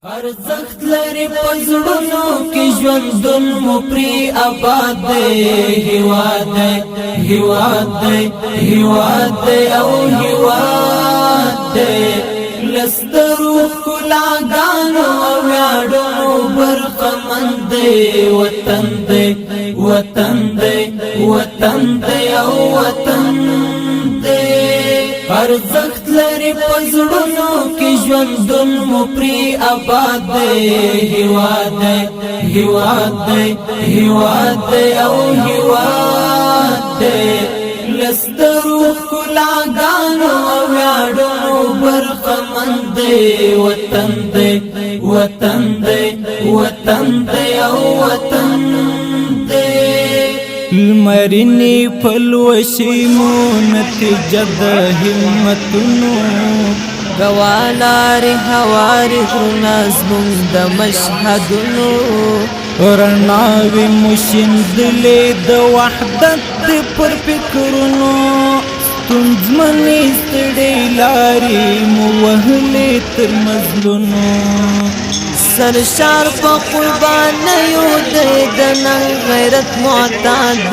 ارزخت لري پزړونو کې ژوندون مو پری آباد دی هیواد دی هیواد دی هیواد دی او هیواد دی لسترو کلاګانو ویاړو برخمند دی وطن دی وطن دی وطن دی او وطن دی ارزخت لري پزړونو کې ژوندون مو پری آباد دی هیواد دی هیواد دی هیواد دی او هیواد دی لسترو کلاګانو ویاړو برخمند دی وطن دی وطن دی وطن دی او وطن دی المرنی پلوشیمو نتیجه د همتونو گوالار هواری غرنازمون د مشهدونو رناوی مشندلی د وحدت پر فکرونو ستونزمنی ستړي لارې مو وهلې تر مزلونو سرشار په قربان یو د نن غیرت معتاد